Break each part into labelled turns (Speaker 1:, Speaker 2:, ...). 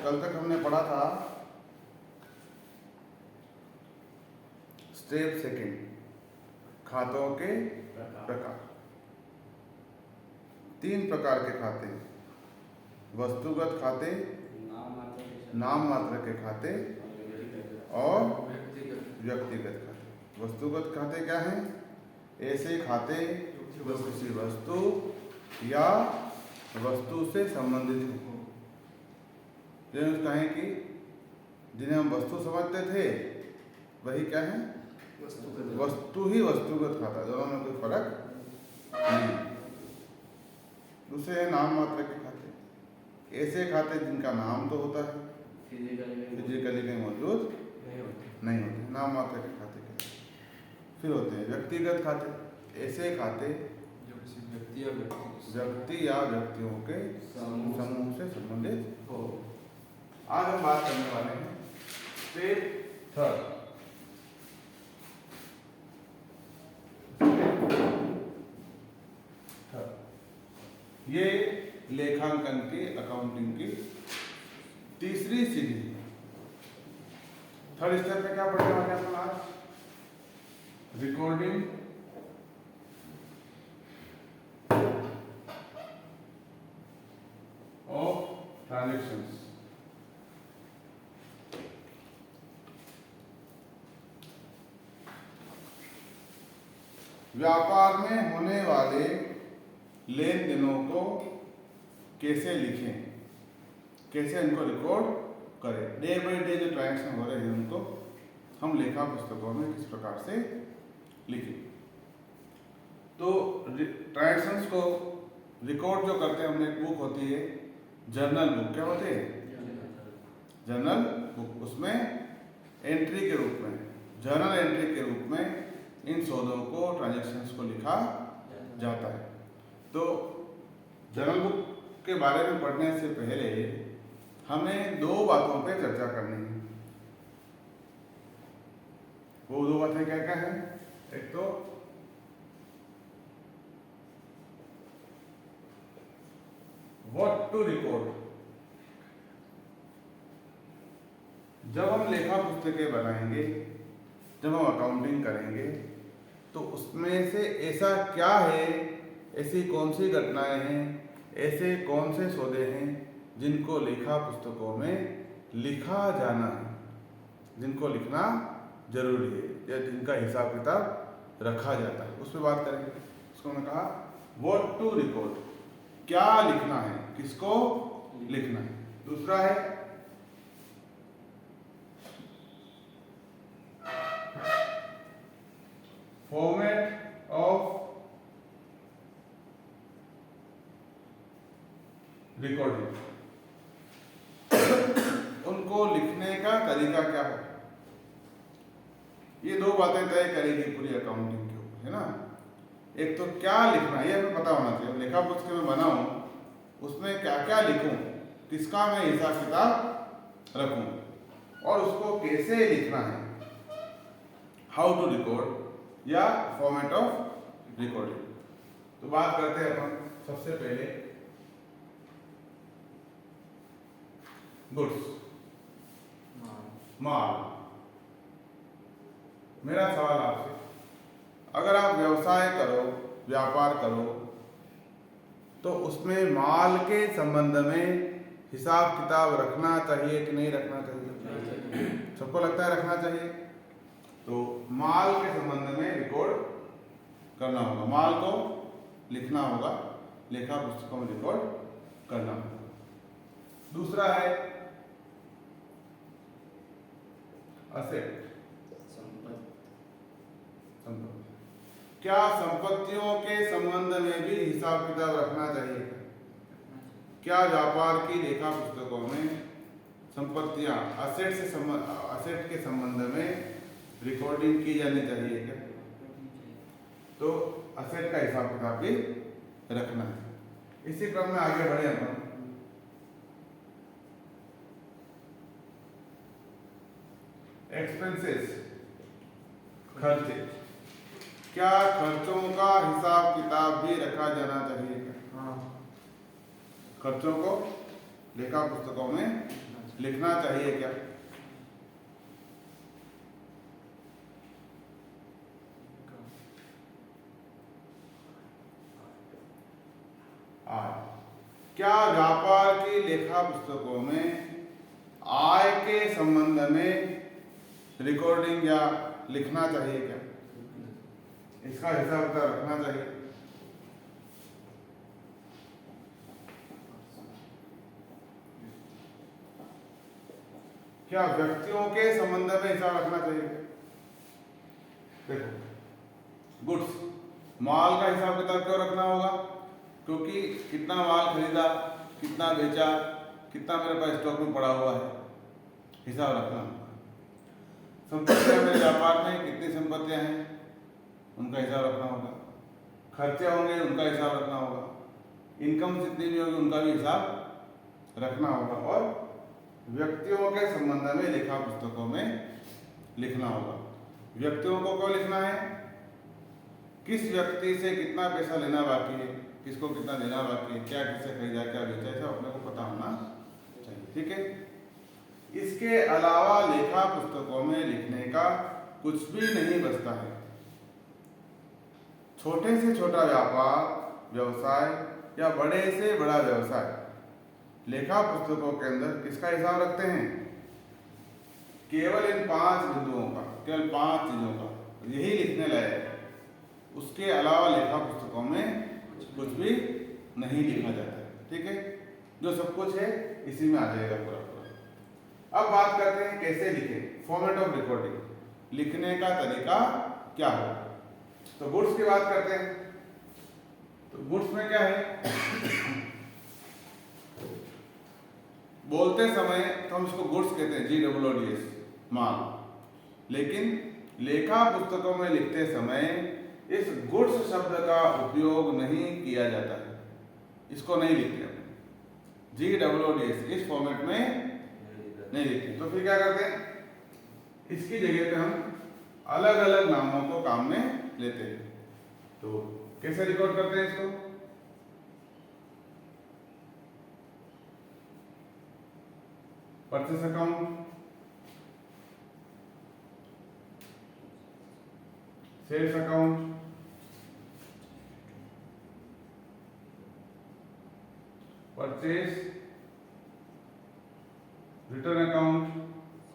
Speaker 1: कल तक हमने पढ़ा था स्टेप सेकंड, खातों के प्रकार। 3 प्रकार के खाते, वस्तुगत खाते, नाम मात्र के खाते और व्यक्तिगत खाते। वस्तुगत खाते क्या हैं? ऐसे खाते जो किसी वस्तु या वस्तु से संबंधित हो। जिन्हें कहें कि जिन्हें हम वस्तु समझते थे वही क्या है? वस्तु ही वस्तुगत खाता, दोनों में कोई फर्क नहीं। दूसरे नाम मात्र के खाते, ऐसे खाते जिनका नाम तो होता है फिजिकली कहीं मौजूद नहीं होते, नाम मात्र के खाते के। फिर होते हैं व्यक्तिगत खाते, ऐसे खाते
Speaker 2: जो किसी व्यक्ति
Speaker 1: या व्यक्तियों के समूह से संबंधित हो। आज हम बात करने वाले हैं स्टेप थर्ड, ये लेखांकन की अकाउंटिंग की तीसरी सीढ़ी। थर्ड स्टेप में क्या पढ़ने वाले हैं अपन आज? Recording of transactions. व्यापार में होने वाले लेन देनों को कैसे लिखें, कैसे इनको रिकॉर्ड करें। डे बाई डे जो ट्रांजैक्शन हो रहे हैं उनको हम लेखा पुस्तकों में किस प्रकार से लिखें। तो ट्रांजैक्शंस को रिकॉर्ड जो करते हैं, हमने एक बुक होती है जर्नल बुक। क्या होती है? Journal book. उसमें एंट्री के रूप में, जर्नल एंट्री के रूप में इन सौदों को, ट्रांजैक्शंस को लिखा जाता है। तो जर्नल बुक के बारे में पढ़ने से पहले हमें 2 बातों पे चर्चा करनी है। वो 2 बातें क्या क्या है? एक तो व्हाट टू रिकॉर्ड। जब हम लेखा पुस्तकें बनाएंगे, जब हम अकाउंटिंग करेंगे, तो उसमें से ऐसा क्या है, ऐसी कौन सी घटनाएं हैं, ऐसे कौन से सौदे हैं जिनको लेखा पुस्तकों में लिखा जाना है, जिनको लिखना जरूरी है या जिनका हिसाब किताब रखा जाता है, उस पर बात करेंगे। उसको मैंने कहा व्हाट टू रिकॉर्ड, क्या लिखना है, किसको लिखना है। दूसरा है फॉर्मेट ऑफ रिकॉर्डिंग, उनको लिखने का तरीका क्या है। ये 2 बातें तय करेगी पूरी अकाउंटिंग के ऊपर, है ना। एक तो क्या लिखना, ये हमें पता होना चाहिए। लेखा पुस्तक में बनाऊं, उसमें क्या क्या लिखूं, किसका मैं हिसाब किताब रखूं और उसको कैसे लिखना है, हाउ टू रिकॉर्ड या फॉर्मेट ऑफ रिकॉर्डिंग। तो बात करते हैं अपन सबसे पहले गुड्स, माल। मेरा सवाल आपसे, अगर आप व्यवसाय करो, व्यापार करो, तो उसमें माल के संबंध में हिसाब किताब रखना चाहिए कि नहीं रखना चाहिए? सबको लगता है रखना चाहिए। तो माल के संबंध में रिकॉर्ड करना होगा, माल को लिखना होगा, लेखा पुस्तकों में रिकॉर्ड करना होगा। दूसरा है असेट, संपत्ति। क्या संपत्तियों के संबंध में भी हिसाब किताब रखना चाहिए? क्या व्यापार की लेखा पुस्तकों में संपत्तियां, असेट के संबंध में रिकॉर्डिंग की जानी चाहिए क्या? तो असेट का हिसाब किताब भी रखना है। इसी क्रम में आगे बढ़े हम। एक्सपेंसेस, खर्चे। क्या खर्चों का हिसाब किताब भी रखा जाना चाहिए? हाँ, खर्चों को लेखा पुस्तकों में लिखना चाहिए क्या? आय। क्या व्यापार की लेखा पुस्तकों में आय के संबंध में रिकॉर्डिंग या लिखना चाहिए क्या? इसका हिसाब किताब रखना चाहिए। क्या व्यक्तियों के संबंध में हिसाब रखना चाहिए? देखो, गुड्स, माल का हिसाब किताब क्यों रखना होगा? क्योंकि कितना माल खरीदा, कितना बेचा, कितना मेरे पास स्टॉक में पड़ा हुआ है, हिसाब रखना होगा। संपत्तियां, मेरे व्यापार में कितनी संपत्तियां हैं, उनका हिसाब रखना होगा। खर्चे होंगे, उनका हिसाब रखना होगा। इनकम जितनी भी होगी, उनका भी हिसाब रखना होगा। और व्यक्तियों के संबंध में लेखा पुस्तकों में लिखना होगा। व्यक्तियों को क्यों लिखना है? किस व्यक्ति से कितना पैसा लेना बाकी है, किसको कितना देना बाकी है, क्या किससे खरीदा, क्या बेचा, ऐसा अपने को पता होना चाहिए। ठीक है। इसके अलावा लेखा पुस्तकों में लिखने का कुछ भी नहीं बचता है। छोटे से छोटा व्यापार, व्यवसाय या बड़े से बड़ा व्यवसाय लेखा पुस्तकों के अंदर किसका हिसाब रखते हैं? केवल इन 5 बिंदुओं का, केवल 5 चीजों का यही लिखने लायक है। उसके अलावा लेखा पुस्तकों में कुछ भी नहीं लिखा जाता है। ठीक है। जो सब कुछ है इसी में आ जाएगा पूरा पूरा। अब बात करते हैं कैसे लिखें, फॉर्मेट ऑफ रिकॉर्डिंग, लिखने का तरीका क्या हो। तो गुड्स की बात करते हैं। तो गुड्स में क्या है? बोलते समय तो हम इसको गुड्स कहते हैं, GOODS, माल। लेकिन लेखा पुस्तकों में लिखते समय इस गुड्स शब्द का उपयोग नहीं किया जाता है। इसको नहीं लिखते अपने GOODS, इस फॉर्मेट में नहीं लिखते। तो फिर क्या करते हैं? इसकी जगह पे हम अलग अलग नामों को काम में लेते हैं। तो कैसे रिकॉर्ड करते हैं इसको? Purchase account, sales account, purchase, return account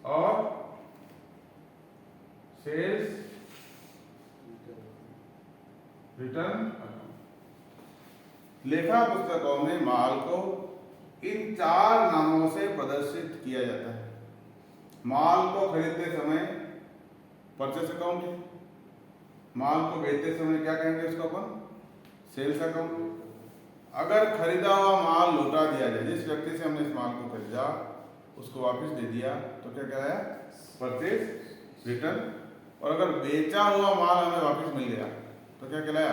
Speaker 1: और सेल्स रिटर्न अकाउंट। लेखा पुस्तकों में माल को इन 4 नामों से प्रदर्शित किया जाता है। माल को खरीदते समय परचेस अकाउंट है, माल को बेचते समय क्या कहेंगे उसको अपन? Sales account. अगर खरीदा हुआ माल लौटा दिया जाए, जिस व्यक्ति से हमने इस माल को खरीदा उसको वापस दे दिया, तो क्या कहलाया? Purchase return. और अगर बेचा हुआ माल हमें वापस मिल गया तो क्या कहलाया?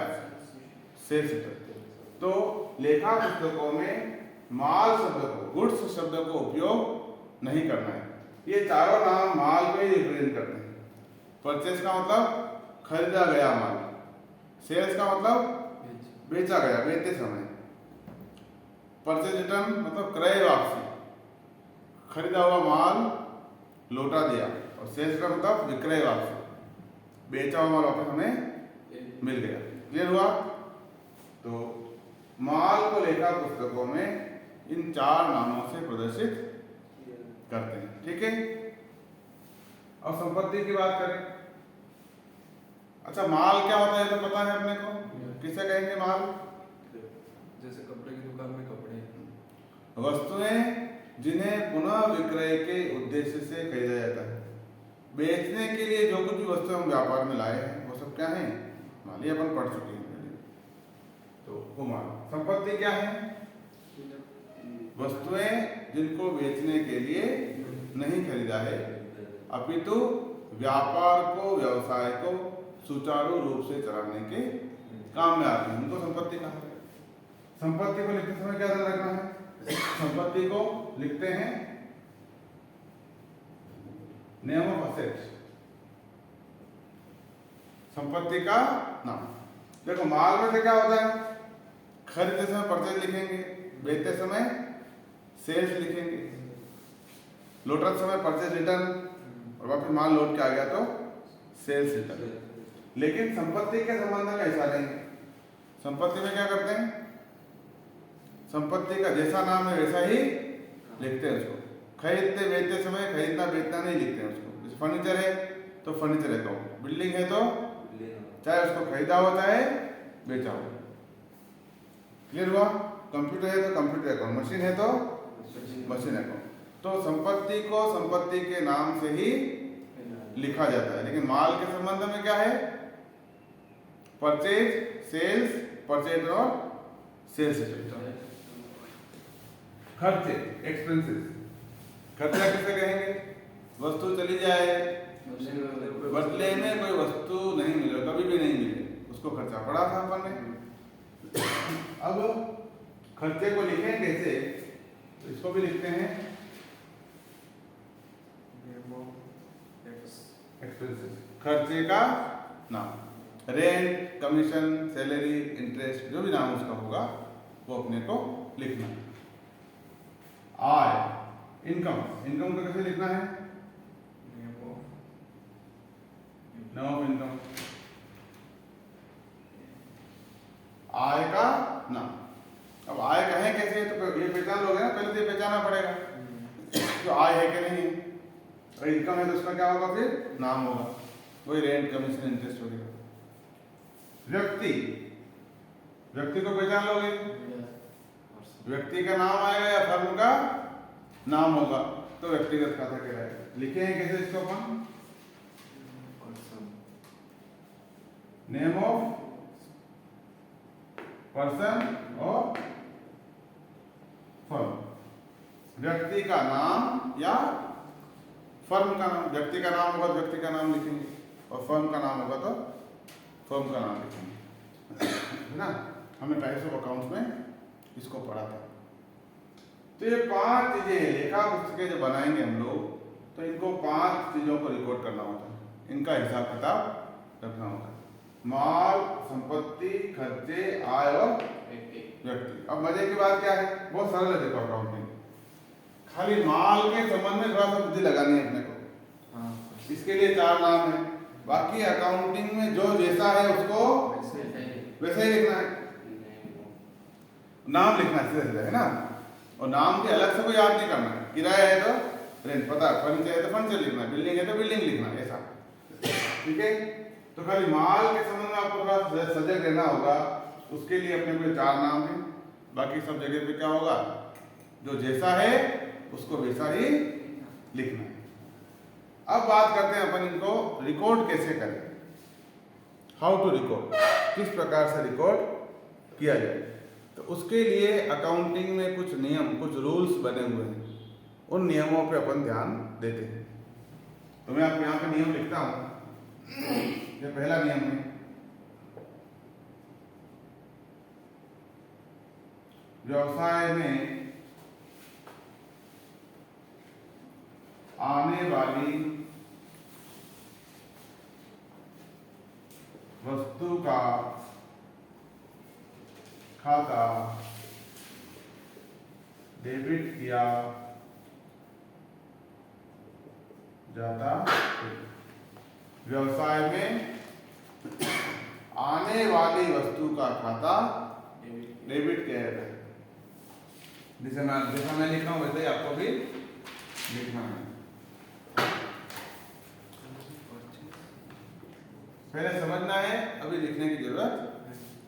Speaker 1: Sales return. तो लेखा पुस्तकों में माल शब्द को, गुड्स शब्द को उपयोग नहीं करना है। ये चारों नाम माल को ही रिप्रेजेंट करते हैं। परचेस का मतलब खरीदा गया माल, सेल्स का मतलब बेचा गया, बेचते समय, परचेस रिटर्न मतलब क्रय वापसी, खरीदा हुआ माल लौटा दिया, और सेल्स का मतलब विक्रय वापसी, बेचा हुआ माल वापस हमें मिल गया। क्लियर हुआ? तो माल को लेखा पुस्तकों में इन 4 नामों से प्रदर्शित करते हैं। ठीक है। अब संपत्ति की बात करें। अच्छा, माल क्या होता है तो पता है अपने को? किसे कहेंगे माल?
Speaker 2: जैसे कपड़े की दुकान में कपड़े,
Speaker 1: वस्तुएं जिन्हें पुनः विक्रय के उद्देश्य से खरीदा जाता है। बेचने के लिए जो कुछ भी वस्तुएं हम व्यापार में लाए हैं वो सब क्या है? माल। ये अपन पढ़ चुके हैं। तो वो माल। संपत्ति क्या है? वस्तुएं जिनको बेचने के लिए नहीं खरीदा है, अपितु व्यापार को, व्यवसाय को सुचारू रूप से चलाने के काम में आती है, उनको संपत्ति कहा है। संपत्ति को लिखते समय क्या ध्यान रखना है? संपत्ति को लिखते हैं नेम ऑफ असेट्स, संपत्ति का नाम। देखो, माल में से क्या होता है? खरीदते समय परचेज लिखेंगे, बेचते समय सेल्स लिखेंगे। लौटते समय परचेज रिटर्न, और वापस माल लौट के आ गया तो सेल्स रिटर्न। लेकिन संपत्ति के संबंध में ऐसा नहीं है। संपत्ति में क्या करते हैं, संपत्ति का जैसा नाम है वैसा ही लिखते हैं उसको। खरीदते बेचते समय खरीदना बेचना नहीं लिखते हैं उसको। जैसे फर्नीचर है तो फर्नीचर अकाउंट, बिल्डिंग है तो चाहे उसको खरीदा हो चाहे बेचा हो। क्लियर हुआ? कंप्यूटर है तो कंप्यूटर अकाउंट, मशीन है तो मशीन अकाउंट। तो संपत्ति को संपत्ति के नाम से ही लिखा जाता है। लेकिन माल के संबंध में क्या है, परचेज, सेल्स, परचेज और सेल्स रिटर्न। खर्चे, एक्सपेंसेस, खर्चा किसे कहेंगे? वस्तु चली जाए, बदले में कोई वस्तु नहीं मिले, कभी भी नहीं मिले, उसको खर्चा पड़ा था अपन ने। अब खर्चे को लिखें कैसे, तो इसको भी लिखते हैं एक्सपेंसेस, खर्चे का नाम। रेंट, कमीशन, सैलरी, इंटरेस्ट, जो भी नाम उसका होगा वो अपने को लिखना है। आय, इनकम, इनकम को कैसे लिखना है? नेम ऑफ इनकम, आय का नाम। अब आय कहें कैसे, तो ये पहचान लोगे ना, पहले तो ये पहचानना पड़ेगा तो आय है कि नहीं है। और इनकम है तो उसका क्या होगा, फिर नाम होगा, वही रेंट, कमीशन, इंटरेस्ट वगैरह। व्यक्ति, व्यक्ति को पहचान लोगे, व्यक्ति का नाम आएगा या फर्म का नाम होगा तो व्यक्तिगत खाता कहलाएगा। लिखे हैं कैसे इसको अपन? नेम ऑफ पर्सन और फर्म, व्यक्ति का नाम या फर्म का नाम। व्यक्ति का नाम होगा तो व्यक्ति का नाम लिखेंगे, और फर्म का नाम होगा तो फर्म का नाम लिखेंगे, है ना। हमने टाइप्स ऑफ अकाउंट्स में इसको पढ़ा था। तो ये 5 चीजें लेखा पुस्तकें जो बनाएंगे हम लोग, तो इनको 5 चीजों को रिकॉर्ड करना होता है, इनका हिसाब किताब रखना होता है। माल, संपत्ति, खर्चे, आय और व्यक्ति। अब मजे की बात क्या है, बहुत सरल है। देखो अकाउंटिंग, खाली माल के संबंध में थोड़ा सा बुद्धि लगानी है अपने को। इसके लिए 4 नाम है, बाकी अकाउंटिंग में जो जैसा है उसको वैसे ही लिखना है। नाम लिखना सीधा है ना, और नाम के अलग से कोई याद नहीं करना है। किराया है तो रेंट पता, फर्नीचर है तो फर्नीचर लिखना, बिल्डिंग है तो बिल्डिंग लिखना, ऐसा। ठीक है, तो खाली माल के संबंध में आपको थोड़ा सजग रहना होगा। उसके लिए अपने को 4 नाम है, बाकी सब जगह पे क्या होगा, जो जैसा है उसको वैसा ही लिखना है। अब बात करते हैं अपन इनको रिकॉर्ड कैसे करें, हाउ टू रिकॉर्ड, किस प्रकार से रिकॉर्ड किया जाए। तो उसके लिए अकाउंटिंग में कुछ नियम, कुछ रूल्स बने हुए हैं, उन नियमों पे अपन ध्यान देते हैं। तो मैं आपको यहाँ पे नियम लिखता हूँ। ये पहला नियम है, व्यवसाय में आने वाली वस्तु का खाता डेबिट किया जाता है। व्यवसाय में आने वाली वस्तु का खाता डेबिट किया जाता है। जैसा मैं लिख रहा हूं वैसे ही आपको भी लिखना है। पहले समझना है, अभी लिखने की जरूरत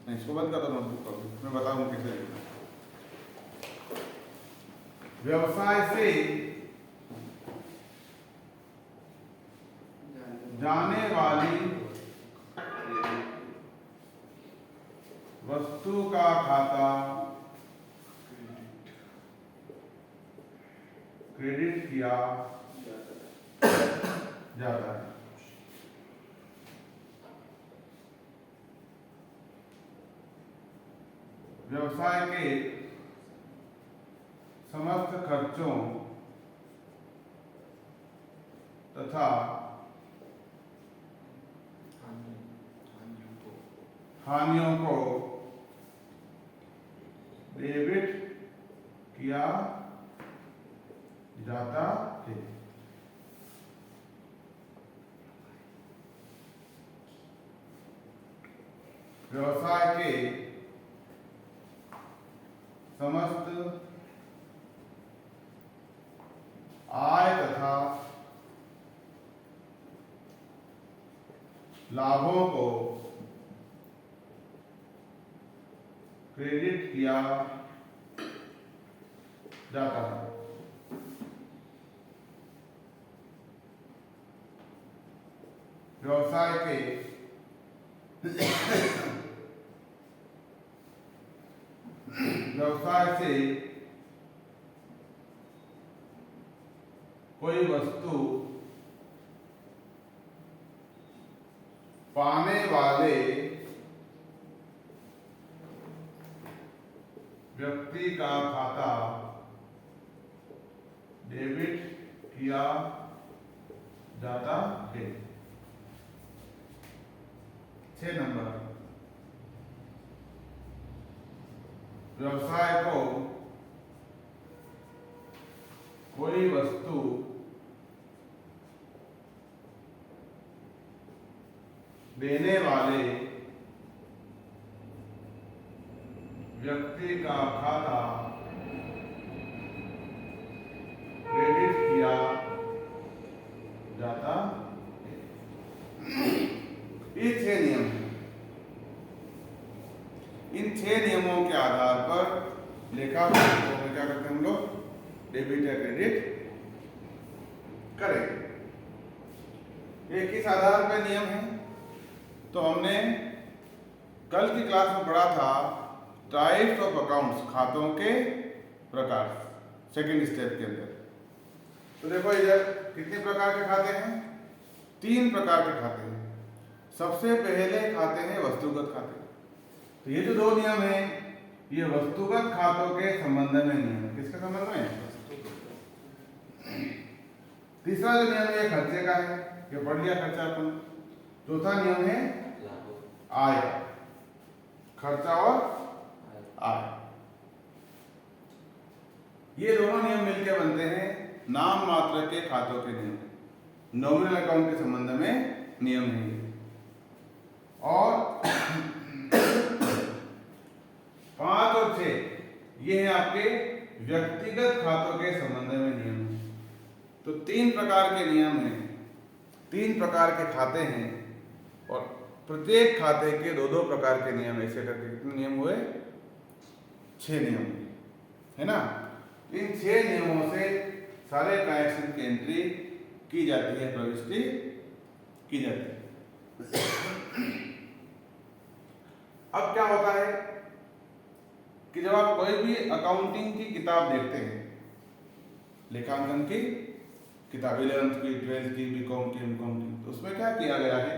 Speaker 1: नहीं। इसको बंद कर दो नोटबुक को, मैं बताऊं कैसे लिखना। व्यवसाय से जाने वाली वस्तु का खाता क्रेडिट किया जाता है। व्यवसाय के समस्त खर्चों तथा हानियों को डेबिट किया जाता है। व्यवसाय के समस्त आय तथा लाभों को क्रेडिट किया जाता है। व्यवसाय के व्यवसाय से कोई वस्तु पाने वाले व्यक्ति का खाता डेबिट किया जाता है। 6 नंबर, व्यवसाय को कोई वस्तु देने वाले व्यक्ति का खाता क्रेडिट किया जाता है। ये 6 नियम हैं। इन 6 नियमों के आधार पर लेखा को क्या करते हैं हम लोग, डेबिट या क्रेडिट करेंगे। ये किस आधार पर नियम है? तो हमने कल की क्लास में पढ़ा था टाइप्स ऑफ अकाउंट्स, खातों के प्रकार, सेकंड स्टेप के अंदर। तो देखो इधर कितने प्रकार के खाते हैं? 3 प्रकार के खाते हैं। सबसे पहले खाते हैं वस्तुगत खाते। तो ये जो 2 नियम हैं ये वस्तुगत खातों के संबंध में नियम है। किसके संबंध में? तीसरा जो नियम है खर्चे का है, ये पढ़ लिया खर्चा अपन। चौथा नियम है आय, खर्चा और आय। ये दोनों नियम मिलकर बनते हैं नाम मात्र के खातों के नियम, नॉमिनल अकाउंट के संबंध में नियम है। और 5 और 6 ये है आपके व्यक्तिगत खातों के संबंध में नियम है। तो 3 प्रकार के नियम हैं, 3 प्रकार के खाते हैं और प्रत्येक खाते के 2-2 प्रकार के नियम। ऐसे करके कितने नियम हुए? 6 नियम है ना। इन 6 नियमों से सारे ट्रांजैक्शन की एंट्री की जाती है, प्रविष्टि की जाती है। अब क्या होता है कि जब आप कोई भी अकाउंटिंग की किताब देखते हैं, लेखांकन की किताब 11th की, 12th की, बीकॉम की, एमकॉम की, तो उसमें क्या किया गया है,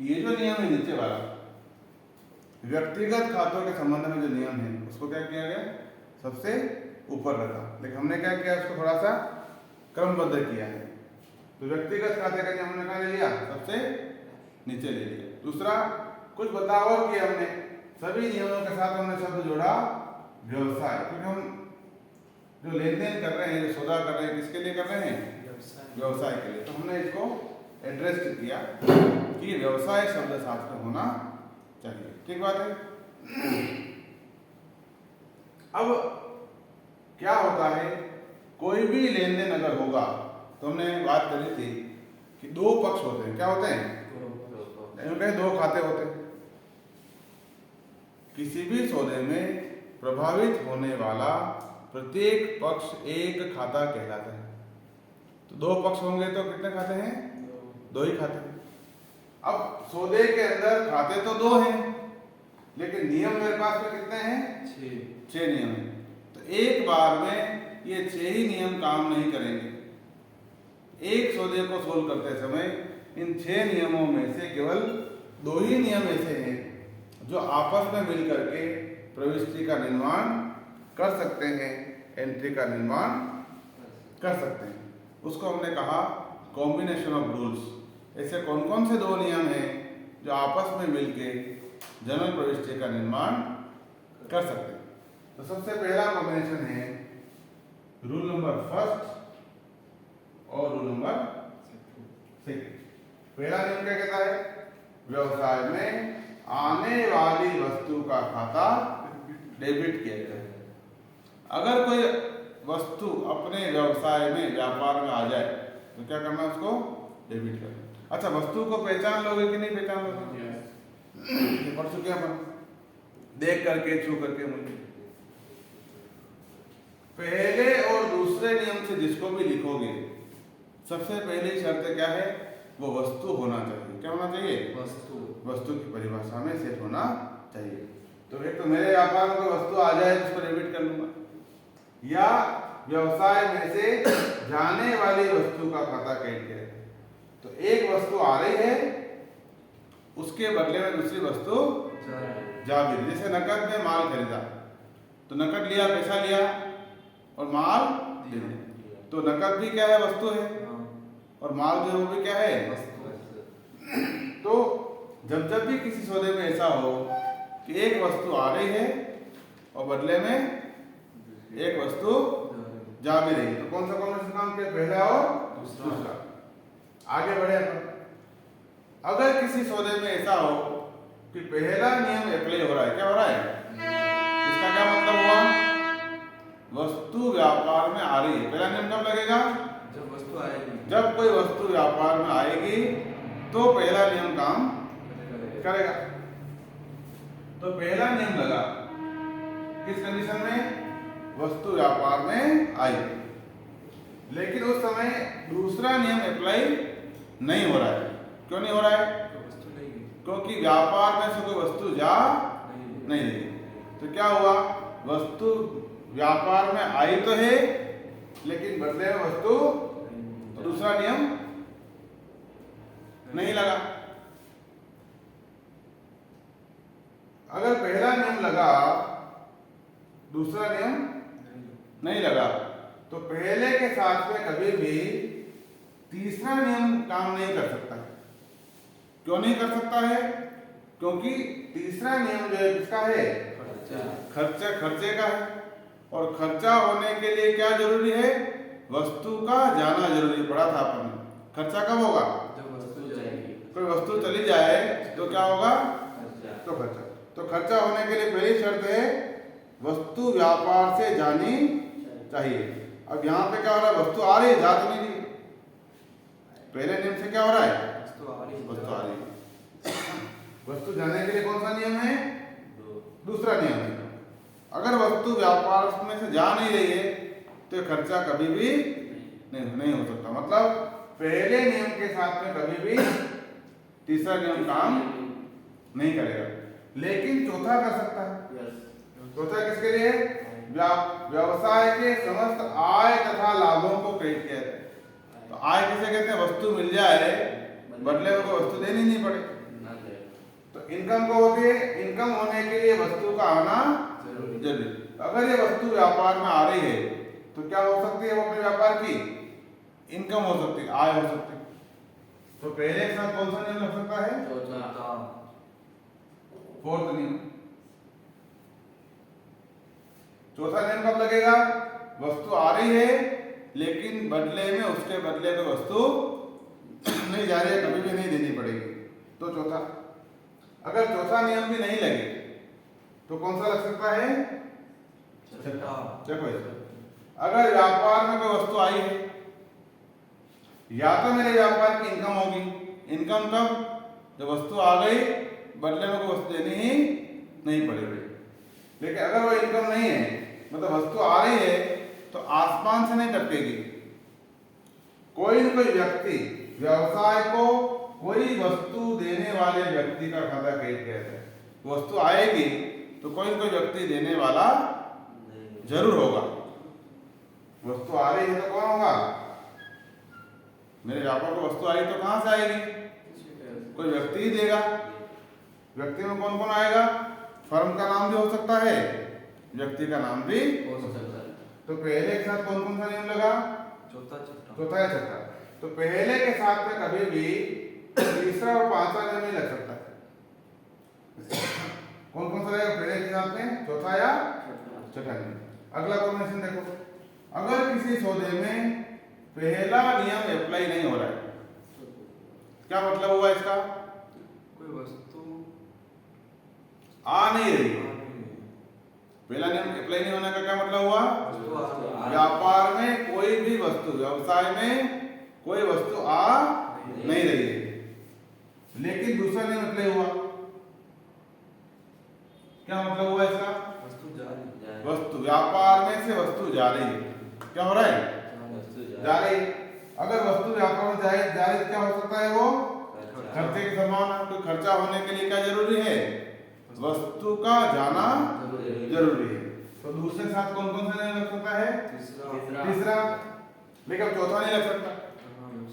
Speaker 1: ये जो नियम है नीचे वाला व्यक्तिगत खातों के संबंध में जो नियम है उसको क्या किया गया, सबसे ऊपर रखा। लेकिन हमने क्या किया, उसको थोड़ा सा क्रमबद्ध किया है। तो व्यक्तिगत खाते का नियम हमने कहा ले लिया, सबसे नीचे ले लिया। दूसरा कुछ बदलाव और किया हमने, सभी नियमों के साथ हमने शब्द जोड़ा व्यवसाय, क्योंकि हम जो लेन देन कर रहे हैं, जो सौदा कर रहे हैं, किसके लिए कर रहे हैं? व्यवसाय के लिए। तो हमने इसको एड्रेस किया कि व्यवसाय शब्द साथ में होना चाहिए। ठीक बात है। अब क्या होता है, कोई भी लेन देन अगर होगा तो हमने बात करी थी कि 2 पक्ष होते हैं। क्या होते हैं? 2 खाते होते हैं। किसी भी सौदे में प्रभावित होने वाला प्रत्येक पक्ष एक खाता कहलाता है। तो 2 पक्ष होंगे तो कितने खाते हैं? 2 ही खाते हैं। अब सौदे के अंदर खाते तो 2 हैं, लेकिन नियम मेरे पास में कितने हैं? 6 नियम हैं। तो एक बार में ये 6 ही नियम काम नहीं करेंगे। एक सौदे को सोल्व करते समय इन 6 नियमों में से केवल 2 ही नियम ऐसे हैं जो आपस में मिलकर के प्रविष्टि का निर्माण कर सकते हैं, एंट्री का निर्माण कर सकते हैं। उसको हमने कहा कॉम्बिनेशन ऑफ रूल्स। ऐसे कौन कौन से 2 नियम हैं जो आपस में मिलके जनरल प्रविष्टि का निर्माण कर सकते हैं? तो सबसे पहला कॉम्बिनेशन है रूल नंबर 1 और रूल नंबर 6। पहला नियम क्या कहता है? व्यवसाय में आने वाली वस्तु का खाता डेबिट किया जाए। अगर कोई वस्तु अपने व्यवसाय में, व्यापार में आ जाए तो क्या करना है? उसको डेबिट करना। अच्छा, वस्तु को पहचान लोगे कि नहीं पहचान लोगे? ये पढ़ चुके हैं अपन, देख करके, छू करके। मुझे पहले और दूसरे नियम से जिसको भी लिखोगे, सबसे पहली शर्त क्या है? वो वस्तु होना चाहिए। क्या होना चाहिए? वस्तु की परिभाषा में सेट होना चाहिए। तो एक तो मेरे व्यापार में कोई वस्तु आ जाए उसको डेबिट कर लूंगा, या व्यवसाय में से जाने वाली वस्तु का खाता कैट किया। तो एक वस्तु आ रही है, उसके बदले में दूसरी वस्तु जा भी रही। जैसे नकद में माल खरीदा, तो नकद लिया, पैसा लिया और माल दे दिया। तो नकद भी क्या है? वस्तु है, और माल जो है वो भी क्या है? तो जब भी किसी सौदे में ऐसा हो कि एक वस्तु आ रही है और बदले में एक वस्तु जा भी रही है, तो कौन सा काम किया? पहला और दूसरा। आगे बढ़े अपन। अगर किसी सौदे में ऐसा हो कि पहला नियम अप्लाई हो रहा है, क्या हो रहा है? इसका क्या मतलब हुआ? वस्तु व्यापार में आ रही है। पहला नियम कब लगेगा?
Speaker 2: जब वस्तु आएगी।
Speaker 1: जब कोई वस्तु व्यापार में आएगी तो पहला नियम काम करेगा। तो पहला नियम लगा किस कंडीशन में? वस्तु व्यापार में आई। लेकिन उस समय दूसरा नियम अप्लाई नहीं हो रहा है। क्यों नहीं हो रहा है? क्योंकि व्यापार में से कोई वस्तु जा नहीं रही। तो क्या हुआ? वस्तु व्यापार में आई तो है, लेकिन बदले में वस्तु, तो दूसरा नियम नहीं लगा। अगर पहला नियम लगा, दूसरा नियम नहीं लगा, तो पहले के साथ में कभी भी तीसरा नियम काम नहीं कर सकता है। क्यों नहीं कर सकता है? क्योंकि तीसरा नियम जो है किसका है? खर्चे का है। और खर्चा होने के लिए क्या जरूरी है? वस्तु का जाना जरूरी। पढ़ा था अपन। खर्चा कब होगा?
Speaker 2: जब वस्तु जाएगी।
Speaker 1: कोई वस्तु चली जाए तो क्या होगा? तो खर्चा। तो खर्चा होने के लिए पहली शर्त है वस्तु व्यापार से जानी चाहिए। अब यहाँ पे क्या हो रहा है? वस्तु आ रही है, जा तो नहीं रही। पहले नियम से क्या हो रहा है? वस्तु आ रही है। वस्तु जाने के लिए कौन सा नियम है? दूसरा नियम है। अगर वस्तु व्यापार में से जा नहीं रही है तो खर्चा कभी भी नहीं हो सकता। मतलब पहले नियम के साथ में कभी भी तीसरा नियम काम नहीं करेगा। लेकिन चौथा कर सकता है। चौथा किसके लिए? व्यवसाय के समस्त आय तथा लाभों को क्रेडिट किया जाए। तो आय किसे कहते हैं? वस्तु मिल जाए, बदले में कोई वस्तु देनी नहीं पड़े। तो इनकम को होती है। इनकम होने के लिए वस्तु का आना जरूरी। अगर ये वस्तु व्यापार में आ रही है तो क्या हो सकती है? वो अपने व्यापार की इनकम हो सकती है, आय हो सकती है। तो पहले के साथ कौन सा नियम लग सकता है? फोर्थ नियम। चौथा नियम कब लगेगा? वस्तु आ रही है लेकिन बदले में, उसके बदले में वस्तु नहीं जा रही है, कभी भी नहीं देनी पड़ेगी। तो चौथा। अगर चौथा नियम भी नहीं लगे तो कौन सा लग सकता है? देखो, अगर व्यापार में कोई वस्तु आई है, या तो मेरे व्यापार की इनकम होगी। इनकम कब? जब वस्तु आ गई, बदले में कोई वस्तु देनी ही नहीं पड़ेगी। लेकिन अगर वो इनकम नहीं है, मतलब वस्तु आ रही है, तो आसमान से नहीं टपकेगी। कोई न कोई व्यक्ति, व्यवसाय को कोई वस्तु देने वाले व्यक्ति का खाता क्रेडिट किया जाए। वस्तु आएगी तो कोई न कोई व्यक्ति देने वाला जरूर होगा। वस्तु आ रही है तो कौन होगा? मेरे व्यापार को वस्तु आई तो कहां से आएगी? कोई व्यक्ति ही देगा। व्यक्ति में कौन कौन आएगा? फर्म का नाम भी हो सकता है, व्यक्ति का नाम भी हो सकता है। तो पहले के साथ कौन कौन सा नियम लगा? चौथा या छठा। तो पहले के साथ में कभी भी तीसरा और पांचवा नियम नहीं लग सकता। कौन कौन सा रहेगा पहले के साथ में? चौथा या छठा नियम। अगला कॉम्बिनेशन देखो। अगर किसी सौदे में पहला नियम अप्लाई नहीं हो रहा है। क्या मतलब हुआ इसका?
Speaker 2: कोई वस्तु
Speaker 1: आ नहीं रही।
Speaker 2: आ नहीं रही।
Speaker 1: पहला नियम अप्लाई नहीं होने का क्या मतलब हुआ?
Speaker 2: वस्तु आ नहीं रही।
Speaker 1: व्यापार में कोई भी वस्तु, व्यवसाय में कोई वस्तु आ नहीं रही है। लेकिन दूसरा नियम अप्लाई हुआ। क्या मतलब हुआ इसका?
Speaker 2: वस्तु जा रही है।
Speaker 1: वस्तु, व्यापार में से वस्तु जा रही है। क्या हो रहा है? जा रही है। अगर वस्तु व्यापार में जा रही तो क्या हो सकता है? वो खर्चे की संभावना। तो खर्चा होने के लिए क्या जरूरी है? वस्तु का जाना जरूरी है। तो दूसरे के साथ कौन कौन सा नहीं लग सकता है? तीसरा। लेकिन अब चौथा नहीं लग सकता,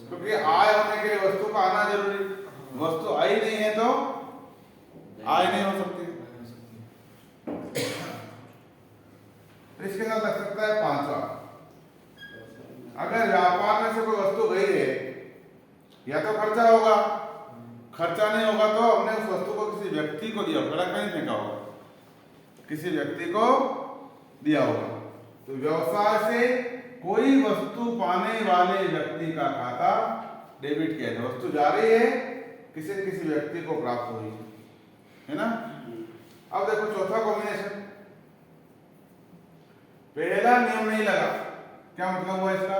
Speaker 1: क्योंकि आय होने के लिए वस्तु का आना जरूरी। वस्तु आई नहीं है तो आय नहीं हो सकती। तो इसके साथ लग सकता है पांचवा। अगर व्यापार में से कोई वस्तु गई है, या तो खर्चा होगा, खर्चा नहीं होगा तो हमने उस वस्तु को किसी व्यक्ति को दिया, सड़क में नहीं फेंका होगा, किसी व्यक्ति को दिया होगा। तो व्यवसाय से कोई वस्तु पाने वाले व्यक्ति का खाता डेबिट किया जाए। वस्तु जा रही है, किसी न किसी व्यक्ति को प्राप्त हुई है ना। अब देखो चौथा कॉम्बिनेशन। पहला नियम नहीं लगा। क्या मतलब हुआ इसका?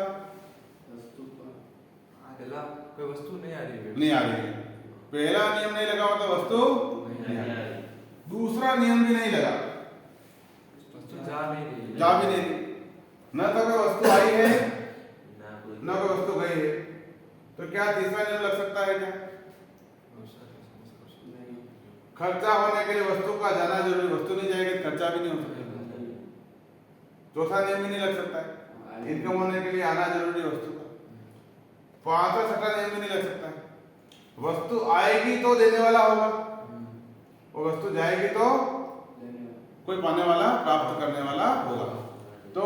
Speaker 2: पहला कोई वस्तु नहीं आ रही है।
Speaker 1: नहीं आ रही है। पहला नियम नहीं लगा मतलब वस्तु
Speaker 2: नहीं आ रही।
Speaker 1: दूसरा नियम भी नहीं लगा,
Speaker 2: वस्तु जा नहीं रही है।
Speaker 1: जा भी नहीं रही। न तो कोई वस्तु आई है, न कोई वस्तु गई है। तो क्या तीसरा नियम लग सकता है? क्या खर्चा होने के लिए वस्तु का जाना जरूरी, वस्तु नहीं जाएगी तो खर्चा भी नहीं हो सकता। चौथा नियम भी नहीं लग सकता है। इनकम होने के लिए आना जरूरी है वस्तु का। पांचवा छठा नियम भी नहीं लग सकता है। वस्तु आएगी तो देने वाला होगा, और वस्तु जाएगी तो कोई पाने वाला, प्राप्त करने वाला होगा। तो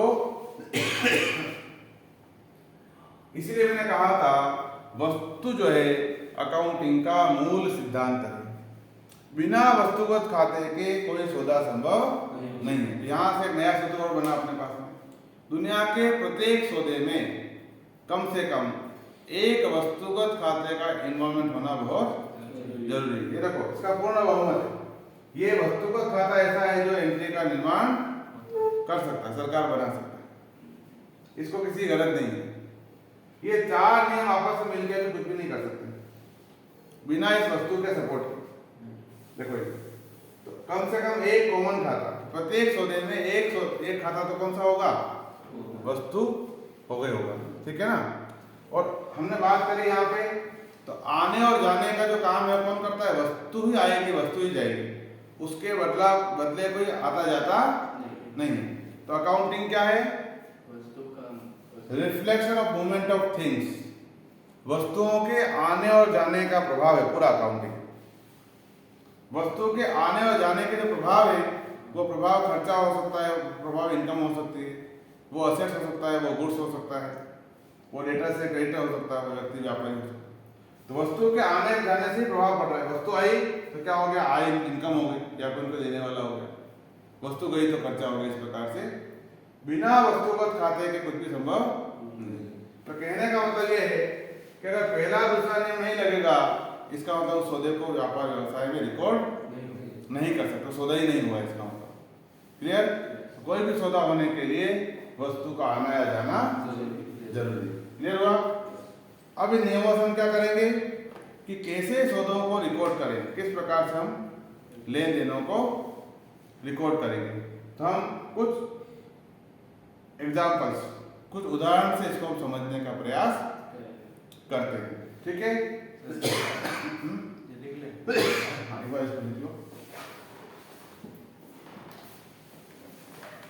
Speaker 1: इसीलिए मैंने कहा था वस्तु जो है अकाउंटिंग का मूल सिद्धांत है। बिना वस्तुगत खाते के कोई सौदा संभव नहीं है। यहाँ से एक नया सूत्र और बना अपने पास में। दुनिया के प्रत्येक सौदे में कम से कम एक वस्तुगत खाते का इन्वॉल्वमेंट होना बहुत जरूरी है। ये देखो, इसका पूर्ण बहुमत है। ये वस्तुगत खाता ऐसा है जो एंट्री का निर्माण कर सकता है, सरकार बना सकता है, इसको किसी गलत नहीं है। ये चार नियम आपस में मिलकर भी कुछ भी नहीं कर सकते बिना इस वस्तु के सपोर्ट के। देखो ये तो कम से कम एक कॉमन खाता, प्रत्येक सौदे में एक खाता तो कौन सा होगा? वस्तु हो गई होगा। ठीक है ना। और हमने बात करी यहाँ पे, तो आने और जाने का जो काम है कौन करता है? वस्तु ही आएगी, वस्तु ही जाएगी, उसके बदले कोई आता जाता नहीं। तो अकाउंटिंग क्या है? Reflection of movement of things. वस्तुओं के आने और जाने का प्रभाव है पूरा अकाउंटिंग। वस्तुओं के आने और जाने के जो प्रभाव है, वो प्रभाव खर्चा हो सकता है, प्रभाव इनकम हो सकती है, वो असेट्स हो सकता है, वो गुड्स हो सकता है, वो डेटर से क्रेडिटर हो सकता है, वो व्यक्ति व्यापारी हो सकता है। तो वस्तु के आने जाने से प्रभाव पड़ रहा है। वस्तु आई तो क्या हो गया? आय, इनकम हो गई, या फिर उनको देने वाला हो गया। वस्तु गई तो खर्चा हो गया। इस प्रकार से बिना वस्तुगत खाते के कुछ भी संभव नहीं। तो कहने का मतलब ये है कि अगर पहला दूसरा नियम नहीं लगेगा, इसका मतलब उस सौदे को व्यापार व्यवसाय में रिकॉर्ड नहीं कर सकते, सौदा ही नहीं हुआ इसका मतलब। क्लियर? कोई भी सौदा होने के लिए वस्तु का आना या जाना जरूरी। क्लियर हुआ? अब इन नियमों से हम क्या करेंगे कि कैसे सौदों को रिकॉर्ड करें, किस प्रकार से हम लेन देनों को रिकॉर्ड करेंगे। तो हम कुछ एग्जाम्पल्स, कुछ उदाहरण से इसको हम समझने का प्रयास करते हैं। ठीक है? हाँ, एक बार इसको लिख लो।